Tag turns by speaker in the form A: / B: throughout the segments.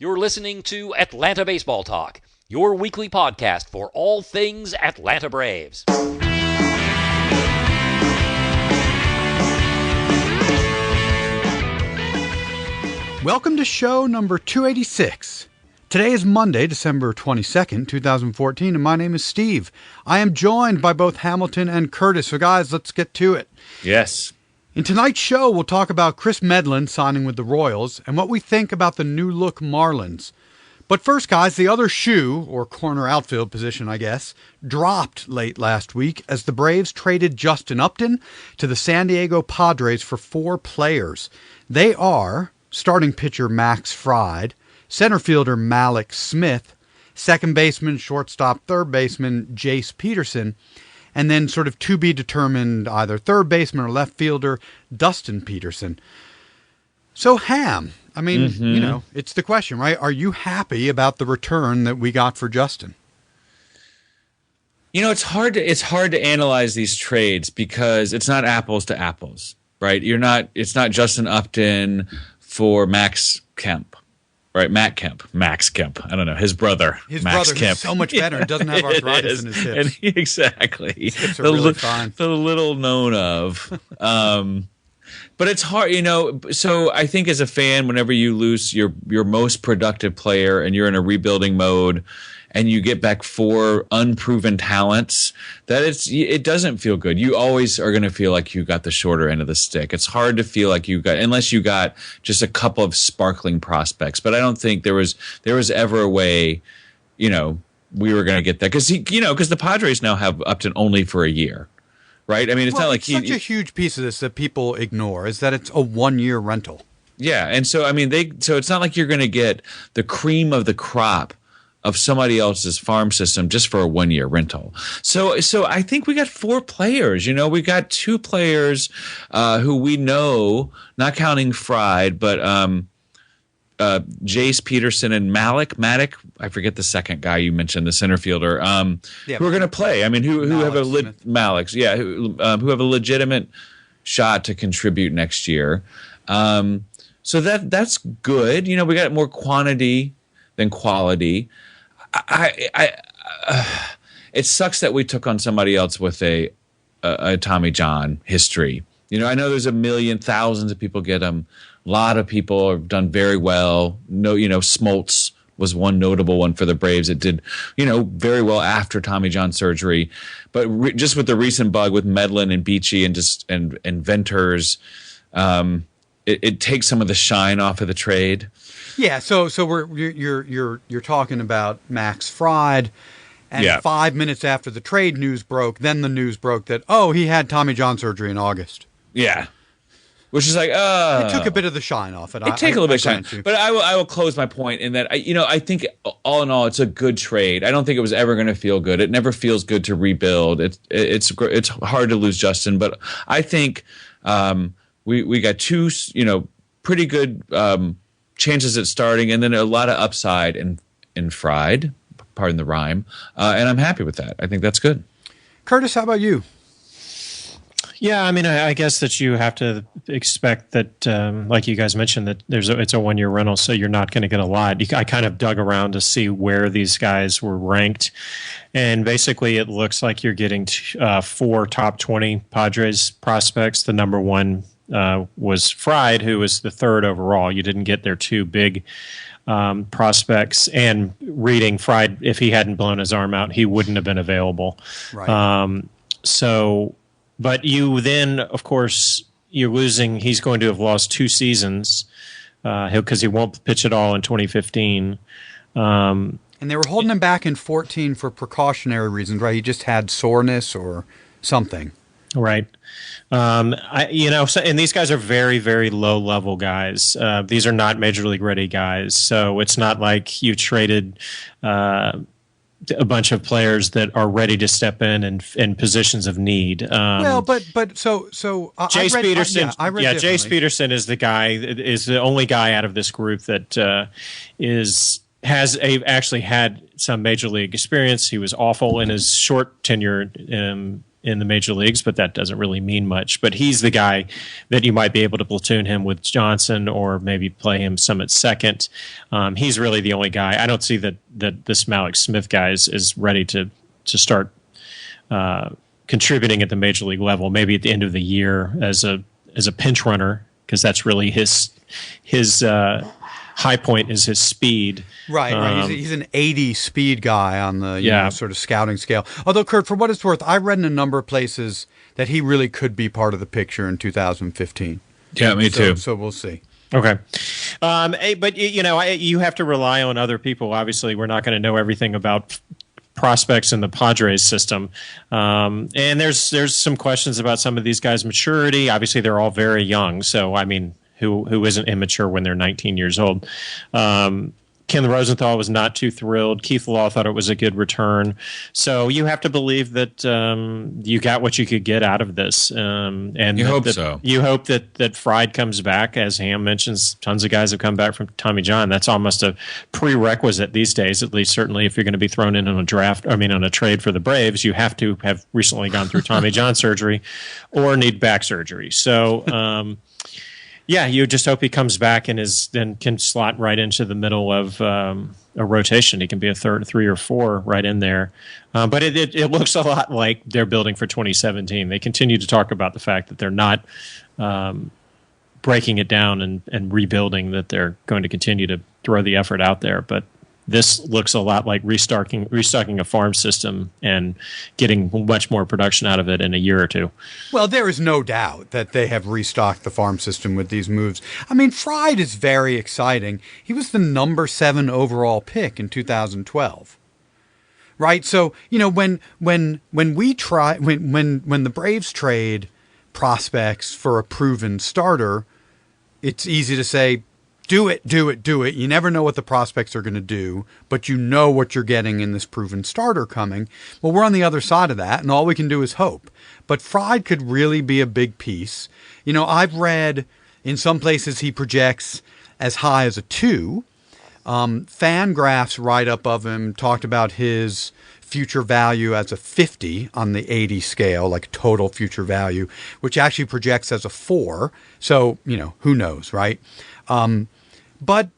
A: You're listening to Atlanta Baseball Talk, your weekly podcast for all things Atlanta Braves.
B: Welcome to show number 286. Today is Monday, December 22nd, 2014, and my name is Steve. I am joined by both Hamilton and Curtis. So guys, let's get to it.
C: Yes.
B: In tonight's show, we'll talk about Kris Medlen signing with the Royals and what we think about the new-look Marlins. But first, guys, the other shoe, or corner outfield position, I guess, dropped late last week as the Braves traded Justin Upton to the San Diego Padres for 4 players. They are starting pitcher Max Fried, center fielder Malik Smith, second baseman, shortstop, third baseman Jace Peterson, and then sort of to be determined either third baseman or left fielder Dustin Peterson. So Ham, I mean, you know, it's the question, right? Are you happy about the return that we got for Justin?
C: You know, it's hard to analyze these trades because it's not apples to apples, right? It's not Justin Upton for Max Kemp. Right, Max Kemp. I don't know, his brother.
B: His
C: Max
B: brother,
C: Kemp.
B: who's so much better and doesn't have arthritis in his hips.
C: Exactly.
B: His hips are really fine.
C: The little known of. But it's hard, you know. So I think as a fan, whenever you lose your most productive player and you're in a rebuilding mode, and you get back 4 unproven talents, it doesn't feel good. You always are going to feel like you got the shorter end of the stick. It's hard to feel like unless you got just a couple of sparkling prospects. But I don't think there was ever a way, you know, we were going to get that because the Padres now have Upton only for a year, right? I mean, it's not like
B: such a huge piece of this that people ignore is that it's a 1-year rental. Yeah,
C: and so I mean, so it's not like you're going to get the cream of the crop of somebody else's farm system just for a 1-year rental. So I think we got 4 players. You know, we got 2 players who we know, not counting Fried, but Jace Peterson and Malik. I forget the second guy you mentioned, the center fielder, who are going to play. I mean, who have a who have a legitimate shot to contribute next year. So that's good. You know, we got more quantity than quality. It sucks that we took on somebody else with a Tommy John history. You know, I know there's thousands of people get them. A lot of people have done very well. No, you know, Smoltz was one notable one for the Braves. It did, you know, very well after Tommy John surgery. But just with the recent bug with Medlen and Beachy and Venters, it takes some of the shine off of the trade.
B: Yeah, so you're talking about Max Fried, and 5 minutes after the trade news broke, then the news broke that he had Tommy John surgery in August.
C: Yeah, which is like
B: it took a bit of the shine off it.
C: It took a little bit of shine, but I will close my point in that I think all in all it's a good trade. I don't think it was ever going to feel good. It never feels good to rebuild. It's hard to lose Justin, but I think we got 2 pretty good chances at starting, and then a lot of upside in Fried, pardon the rhyme, and I'm happy with that. I think that's good.
B: Curtis, how about you?
D: Yeah, I mean, I guess that you have to expect that, like you guys mentioned, that it's a 1-year rental, so you're not going to get a lot. I kind of dug around to see where these guys were ranked, and basically it looks like you're getting 4 top 20 Padres prospects. The number 1 was Fried, who was the 3rd overall. You didn't get their 2 big prospects. And reading Fried, if he hadn't blown his arm out, he wouldn't have been available.
B: Right.
D: But you then, of course, you're losing. He's going to have lost 2 seasons because he won't pitch at all in 2015.
B: And they were holding him back in 14 for precautionary reasons, right? He just had soreness or something.
D: Right. And these guys are very, very low-level guys. These are not major league ready guys. So it's not like you traded a bunch of players that are ready to step in positions of need.
B: Jace
D: Peterson.
B: I read
D: Jace Peterson is the only guy out of this group that has actually had some major league experience. He was awful in his short tenure in the major leagues, but that doesn't really mean much. But he's the guy that you might be able to platoon him with Johnson, or maybe play him some at second. He's really the only guy. I don't see that this Malik Smith guy is ready to start contributing at the major league level. Maybe at the end of the year as a pinch runner, because that's really his high point is his speed.
B: Right. He's an 80 speed guy on the sort of scouting scale. Although, Kurt, for what it's worth, I read in a number of places that he really could be part of the picture in 2015.
C: Yeah, me too.
B: So we'll see.
D: Okay. But, you have to rely on other people. Obviously, we're not going to know everything about prospects in the Padres system. And there's some questions about some of these guys' maturity. Obviously, they're all very young. So, I mean, who isn't immature when they're 19 years old? Ken Rosenthal was not too thrilled. Keith Law thought it was a good return. So you have to believe that you got what you could get out of this. And
C: you hope so.
D: You hope that Fried comes back. As Ham mentions, tons of guys have come back from Tommy John. That's almost a prerequisite these days, at least certainly if you're going to be thrown in on a trade for the Braves, you have to have recently gone through Tommy John surgery or need back surgery. So, yeah, you just hope he comes back and then can slot right into the middle of a rotation. He can be a 3 or 4 right in there. But it looks a lot like they're building for 2017. They continue to talk about the fact that they're not breaking it down and rebuilding, that they're going to continue to throw the effort out there. But this looks a lot like restocking a farm system and getting much more production out of it in a year or two.
B: Well, there is no doubt that they have restocked the farm system with these moves. I mean, Fried is very exciting. He was the number 7 overall pick in 2012. Right? So, when the Braves trade prospects for a proven starter, it's easy to say, do it. You never know what the prospects are going to do, but you know what you're getting in this proven starter coming. Well, we're on the other side of that, and all we can do is hope. But Fried could really be a big piece. I've read in some places he projects as high as a 2. Fangraphs write-up of him talked about his future value as a 50 on the 80 scale, like total future value, which actually projects as a 4. So, who knows, right? But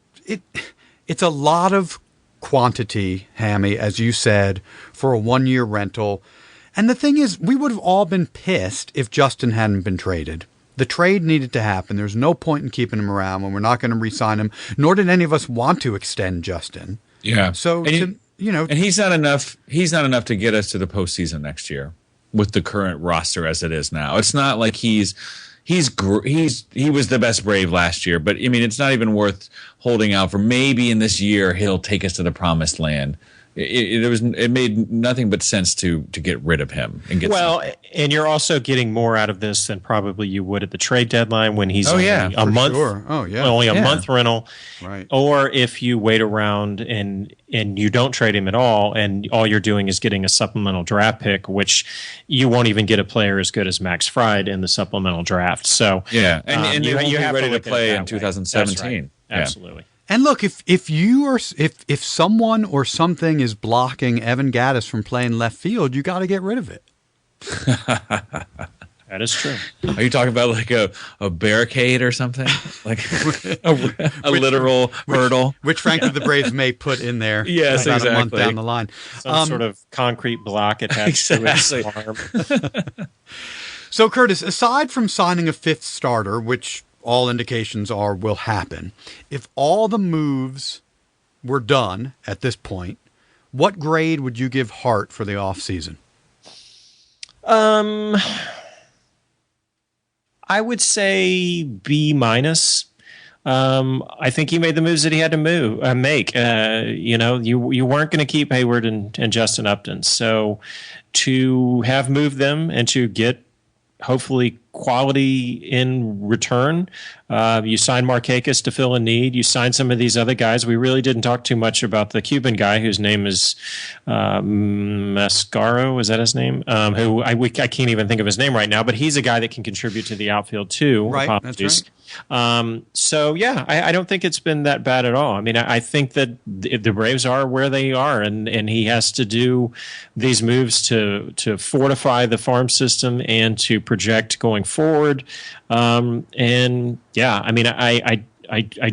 B: it's a lot of quantity, Hammy, as you said, for a 1-year rental. And the thing is, we would have all been pissed if Justin hadn't been traded. The trade needed to happen. There's no point in keeping him around when we're not going to re-sign him, nor did any of us want to extend Justin.
C: Yeah.
B: So,
C: and he's not enough. He's not enough to get us to the postseason next year with the current roster as it is now. It's not like he was the best Brave last year, but I mean, it's not even worth holding out for. Maybe in this year he'll take us to the promised land. It made nothing but sense to get rid of him and get.
D: And you're also getting more out of this than probably you would at the trade deadline when he's only a month.
B: Sure. Oh yeah,
D: only a month rental,
B: right?
D: Or if you wait around and you don't trade him at all, and all you're doing is getting a supplemental draft pick, which you won't even get a player as good as Max Fried in the supplemental draft. So
C: yeah, and you have ready to play in 2017.
D: That's right. Absolutely.
B: And look, if someone or something is blocking Evan Gattis from playing left field, you got to get rid of it.
D: That is true.
C: Are you talking about like a barricade or something? Like a literal hurdle?
B: Which frankly the Braves may put in there
C: yes,
B: about
C: exactly.
B: a month down the line.
D: Some sort of concrete block attached to its arm.
B: So, Curtis, aside from signing a 5th starter, which all indications are will happen, if all the moves were done at this point, what grade would you give Hart for the offseason?
D: I would say B-. I think he made the moves that he had to make. You weren't going to keep Hayward and Justin Upton. So to have moved them and to get hopefully quality in return. You signed Markakis to fill a need. You signed some of these other guys. We really didn't talk too much about the Cuban guy whose name is Mascaro. Is that his name? I can't even think of his name right now, but he's a guy that can contribute to the outfield too.
B: Right, that's right.
D: So yeah, I don't think it's been that bad at all. I mean, I think that the Braves are where they are, and he has to do these moves to fortify the farm system and to project going forward. And yeah, I mean, I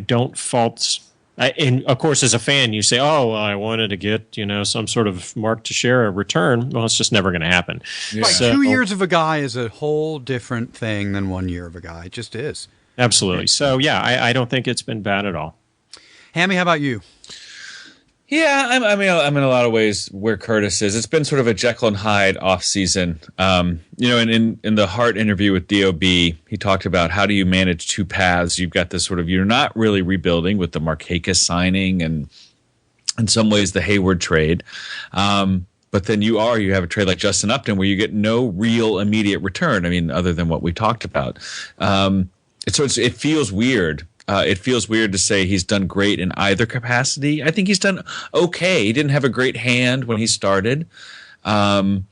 D: don't fault. And of course, as a fan, you say, "Oh, well, I wanted to get some sort of Mark Teixeira return." Well, it's just never going to happen.
B: Yeah. Right, 2 years of a guy is a whole different thing than 1 year of a guy. It just is.
D: Absolutely. So yeah, I don't think it's been bad at all.
B: Hammy, how about you?
C: Yeah, I'm in a lot of ways where Curtis is. It's been sort of a Jekyll and Hyde offseason. In the Hart interview with DOB, he talked about how do you manage two paths. You've got this sort of, you're not really rebuilding with the Markakis signing and in some ways the Hayward trade. But then you have a trade like Justin Upton where you get no real immediate return. I mean, other than what we talked about. It feels weird. It feels weird to say he's done great in either capacity. I think he's done okay. He didn't have a great hand when he started. But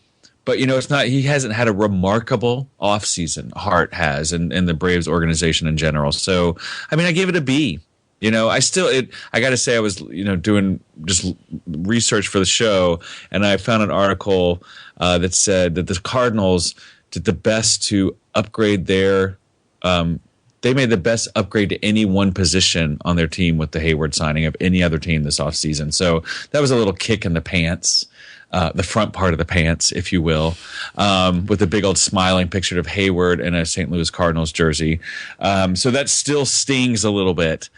C: it's not. He hasn't had a remarkable offseason. Hart has, and the Braves organization in general. So, I mean, I gave it a B. I got to say, I was doing just research for the show, and I found an article that said that the Cardinals did the best to upgrade their. They made the best upgrade to any one position on their team with the Hayward signing of any other team this offseason. So that was a little kick in the pants, the front part of the pants, if you will, with a big old smiling picture of Hayward in a St. Louis Cardinals jersey. So that still stings a little bit.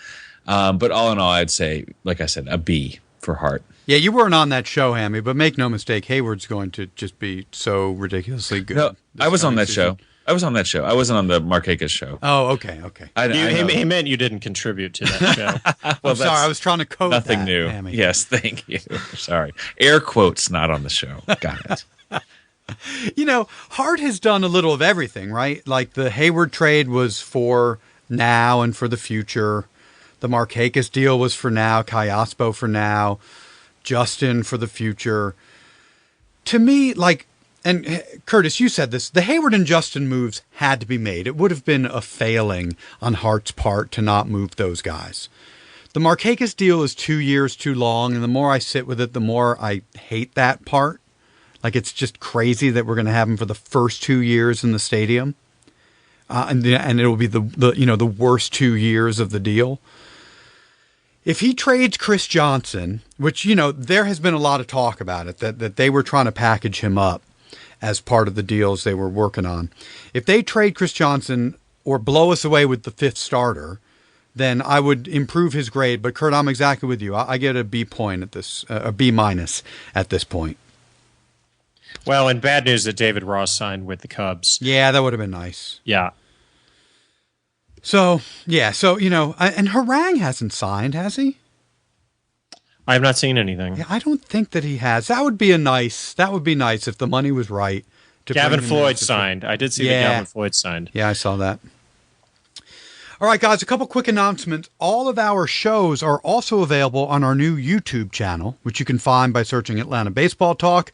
C: But all in all, I'd say, like I said, a B for Hart.
B: Yeah, you weren't on that show, Hammy, but make no mistake, Hayward's going to just be so ridiculously good.
C: No, I was on that show. I was on that show. I wasn't on the Markakis show.
B: Oh, okay.
D: He meant you didn't contrip to that show.
B: I'm sorry. I was trying to code
C: nothing
B: that,
C: new.
B: Hammy.
C: Yes, thank you. Sorry. Air quotes not on the show. Got it.
B: Hart has done a little of everything, right? Like the Hayward trade was for now and for the future. The Markakis deal was for now. Callaspo for now. Justin for the future. To me, and Curtis, you said this, the Hayward and Justin moves had to be made. It would have been a failing on Hart's part to not move those guys. The Markakis deal is 2 years too long, and the more I sit with it, the more I hate that part. It's just crazy that we're going to have him for the first 2 years in the stadium. And it will be the worst 2 years of the deal. If he trades Chris Johnson, which, there has been a lot of talk about it, that they were trying to package him up as part of the deals they were working on. If they trade Chris Johnson or blow us away with the fifth starter, then I would improve his grade. But Kurt, I'm exactly with you. I get a B point at this, a B minus at this point.
D: Well, and bad news that David Ross signed with the Cubs.
B: Yeah, that would have been nice.
D: Yeah.
B: So, and Harang hasn't signed, has he?
D: I have not seen anything.
B: Yeah, I don't think that he has. That would be nice if the money was right.
D: Gavin Floyd signed. I did see that Gavin Floyd signed.
B: Yeah, I saw that. All right, guys, a couple quick announcements. All of our shows are also available on our new YouTube channel, which you can find by searching Atlanta Baseball Talk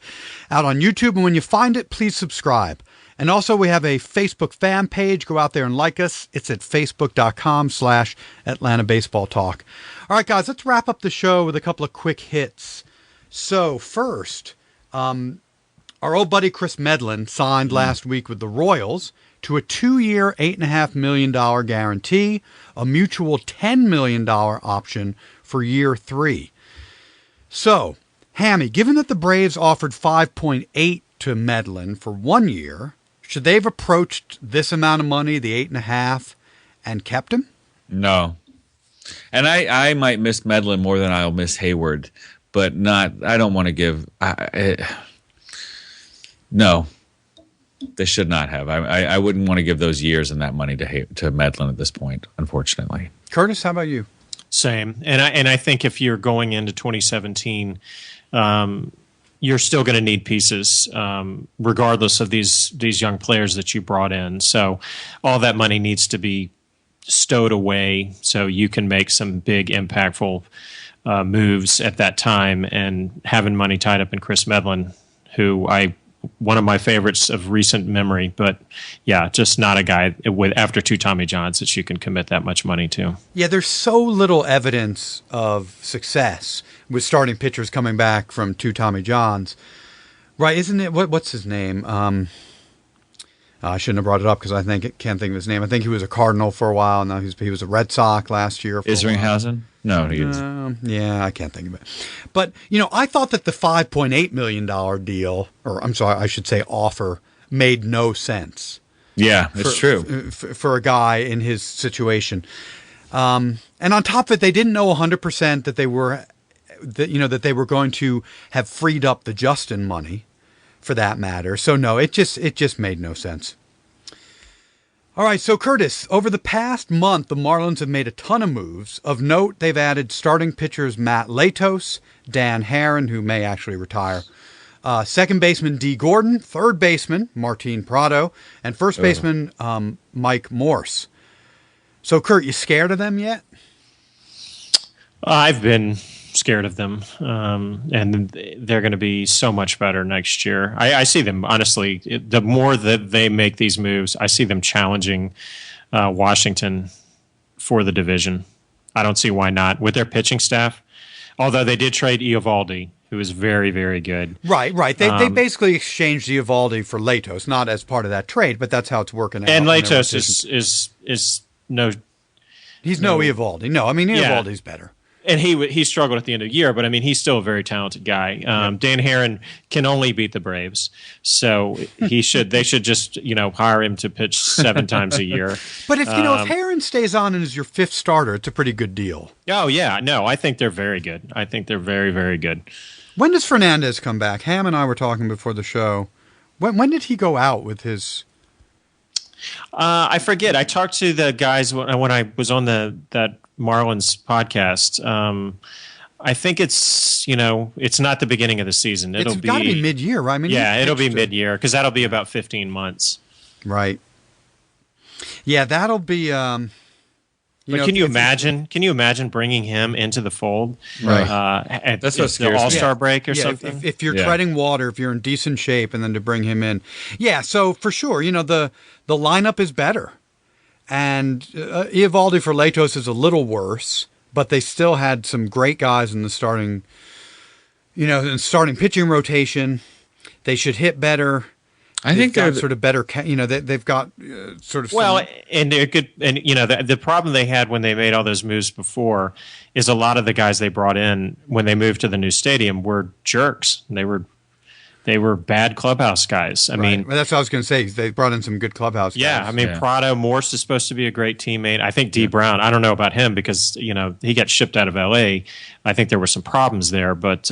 B: out on YouTube. And when you find it, please subscribe. And also, we have a Facebook fan page. Go out there and like us. It's at facebook.com/Atlanta Baseball Talk. All right, guys, let's wrap up the show with a couple of quick hits. So first, our old buddy Kris Medlen signed last week with the Royals to a 2-year, $8.5 million guarantee, a mutual $10 million option for year 3. So, Hammy, given that the Braves offered $5.8 to Medlen for 1 year, should they have approached this amount of money, the 8.5, and kept him?
C: No. And I might miss Medlen more than I'll miss Hayward, but I don't want to give. No, they should not have. I wouldn't want to give those years and that money to Medlen at this point, unfortunately.
B: Curtis, how about you?
D: Same. And I think if you're going into 2017, you're still going to need pieces, regardless of these young players that you brought in. So all that money needs to be stowed away so you can make some big, impactful moves at that time. And having money tied up in Kris Medlen, who I one of my favorites of recent memory. But yeah, just not a guy with after 2 Tommy Johns that you can commit that much money to.
B: Yeah, there's so little evidence of success with starting pitchers coming back from 2 Tommy Johns. Right, isn't it? What's his name? I shouldn't have brought it up because can't think of his name. I think he was a Cardinal for a while. Now he was a Red Sox last year.
C: Isringhausen? No, he is.
B: Yeah, I can't think of it. But, I thought that the $5.8 million deal, or I'm sorry, I should say offer, made no sense.
C: Yeah, it's true.
B: For a guy in his situation. And on top of it, they didn't know 100% that they were, that they were going to have freed up the Justin money, for that matter. So no, it just made no sense. All right, so Curtis, over the past month, the Marlins have made a ton of moves. Of note, they've added starting pitchers Matt Latos, Dan Herron, who may actually retire, second baseman Dee Gordon, third baseman Martin Prado, and first baseman Mike Morse. So, Kurt, you scared of them yet?
D: I've been scared of them, and they're going to be so much better next year. I see them, honestly, the more that they make these moves, I see them challenging Washington for the division. I don't see why not with their pitching staff, although they did trade Eovaldi, who is very, very good.
B: Right. They basically exchanged Eovaldi for Latos, not as part of that trade, but that's how it's working out.
D: And Latos is no...
B: He's no Eovaldi. No, I mean, Eovaldi's better.
D: And he struggled at the end of the year, but I mean, he's still a very talented guy. Dan Herron can only beat the Braves, so they should just hire him to pitch 7 times a year.
B: But if Herron stays on and is your 5th starter, it's a pretty good deal.
D: Oh yeah, no, I think they're very good. I think they're very, very good.
B: When does Fernandez come back? Ham and I were talking before the show. When did he go out with his?
D: I forget. I talked to the guys when I was on that Marlins podcast. I think it's not the beginning of the season.
B: It's got to be mid-year, right? I mean,
D: it'll be mid-year because that'll be about 15 months.
B: Right. Yeah, that'll be.
D: But can you imagine? Can you imagine bringing him into the fold?
B: Right.
C: That's what
D: the All-Star break or something.
B: If you're treading water, if you're in decent shape, and then to bring him in, so for sure, the lineup is better. And Eovaldi for Latos is a little worse, but they still had some great guys in the starting pitching rotation. They should hit better.
C: I think
B: they're sort of better. They've got sort of
D: and they're good. And the problem they had when they made all those moves before is a lot of the guys they brought in when they moved to the new stadium were jerks. They were bad clubhouse guys. I mean,
B: that's what I was going to say. They brought in some good clubhouse guys.
D: Yeah, I mean, Prado, Morse is supposed to be a great teammate. I think D. Brown, I don't know about him because, he got shipped out of L.A. I think there were some problems there, but,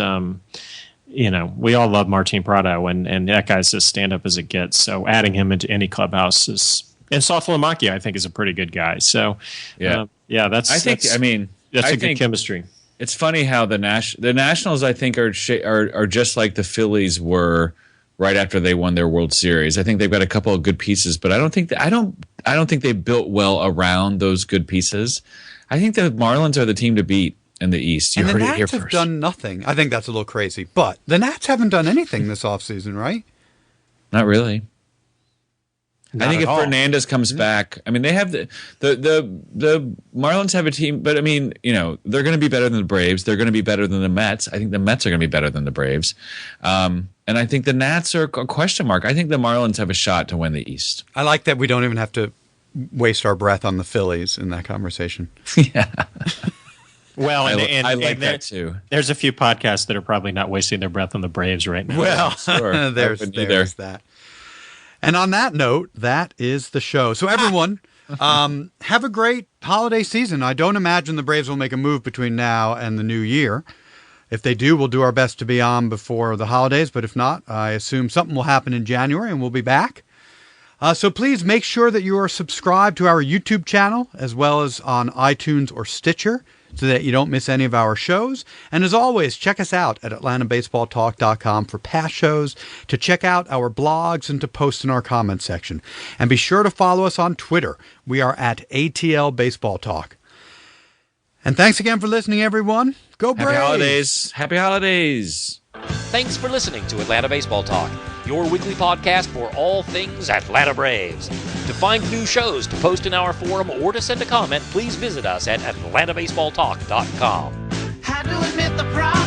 D: we all love Martin Prado, and that guy's as stand-up as it gets. So adding him into any clubhouse is – and Softlamaki, I think, is a pretty good guy. So, that's good chemistry.
C: It's funny how the Nationals, I think, are just like the Phillies were right after they won their World Series. I think they've got a couple of good pieces, but I don't think they built well around those good pieces. I think the Marlins are the team to beat in the East. You heard it here first.
B: The Nats have done nothing. I think that's a little crazy, but the Nats haven't done anything this offseason, right?
C: Not really. I think if Fernandez comes back, I mean, they have the Marlins have a team, but I mean, they're going to be better than the Braves. They're going to be better than the Mets. I think the Mets are going to be better than the Braves. And I think the Nats are a question mark. I think the Marlins have a shot to win the East.
B: I like that we don't even have to waste our breath on the Phillies in that conversation.
C: Yeah.
D: Well,
C: I like that too.
D: There's a few podcasts that are probably not wasting their breath on the Braves right now.
B: Well, sure. there's that. And on that note, that is the show. So everyone, have a great holiday season. I don't imagine the Braves will make a move between now and the new year. If they do, we'll do our best to be on before the holidays. But if not, I assume something will happen in January and we'll be back. So please make sure that you are subscribed to our YouTube channel as well as on iTunes or Stitcher, so that you don't miss any of our shows. And as always, check us out at AtlantaBaseballTalk.com for past shows, to check out our blogs, and to post in our comments section. And be sure to follow us on Twitter. We are at ATL Baseball Talk. And thanks again for listening, everyone. Go Braves!
C: Happy holidays. Happy holidays.
A: Thanks for listening to Atlanta Baseball Talk. your weekly podcast for all things Atlanta Braves. To find new shows, to post in our forum, or to send a comment, please visit us at atlantabaseballtalk.com.
E: Had to admit the problem.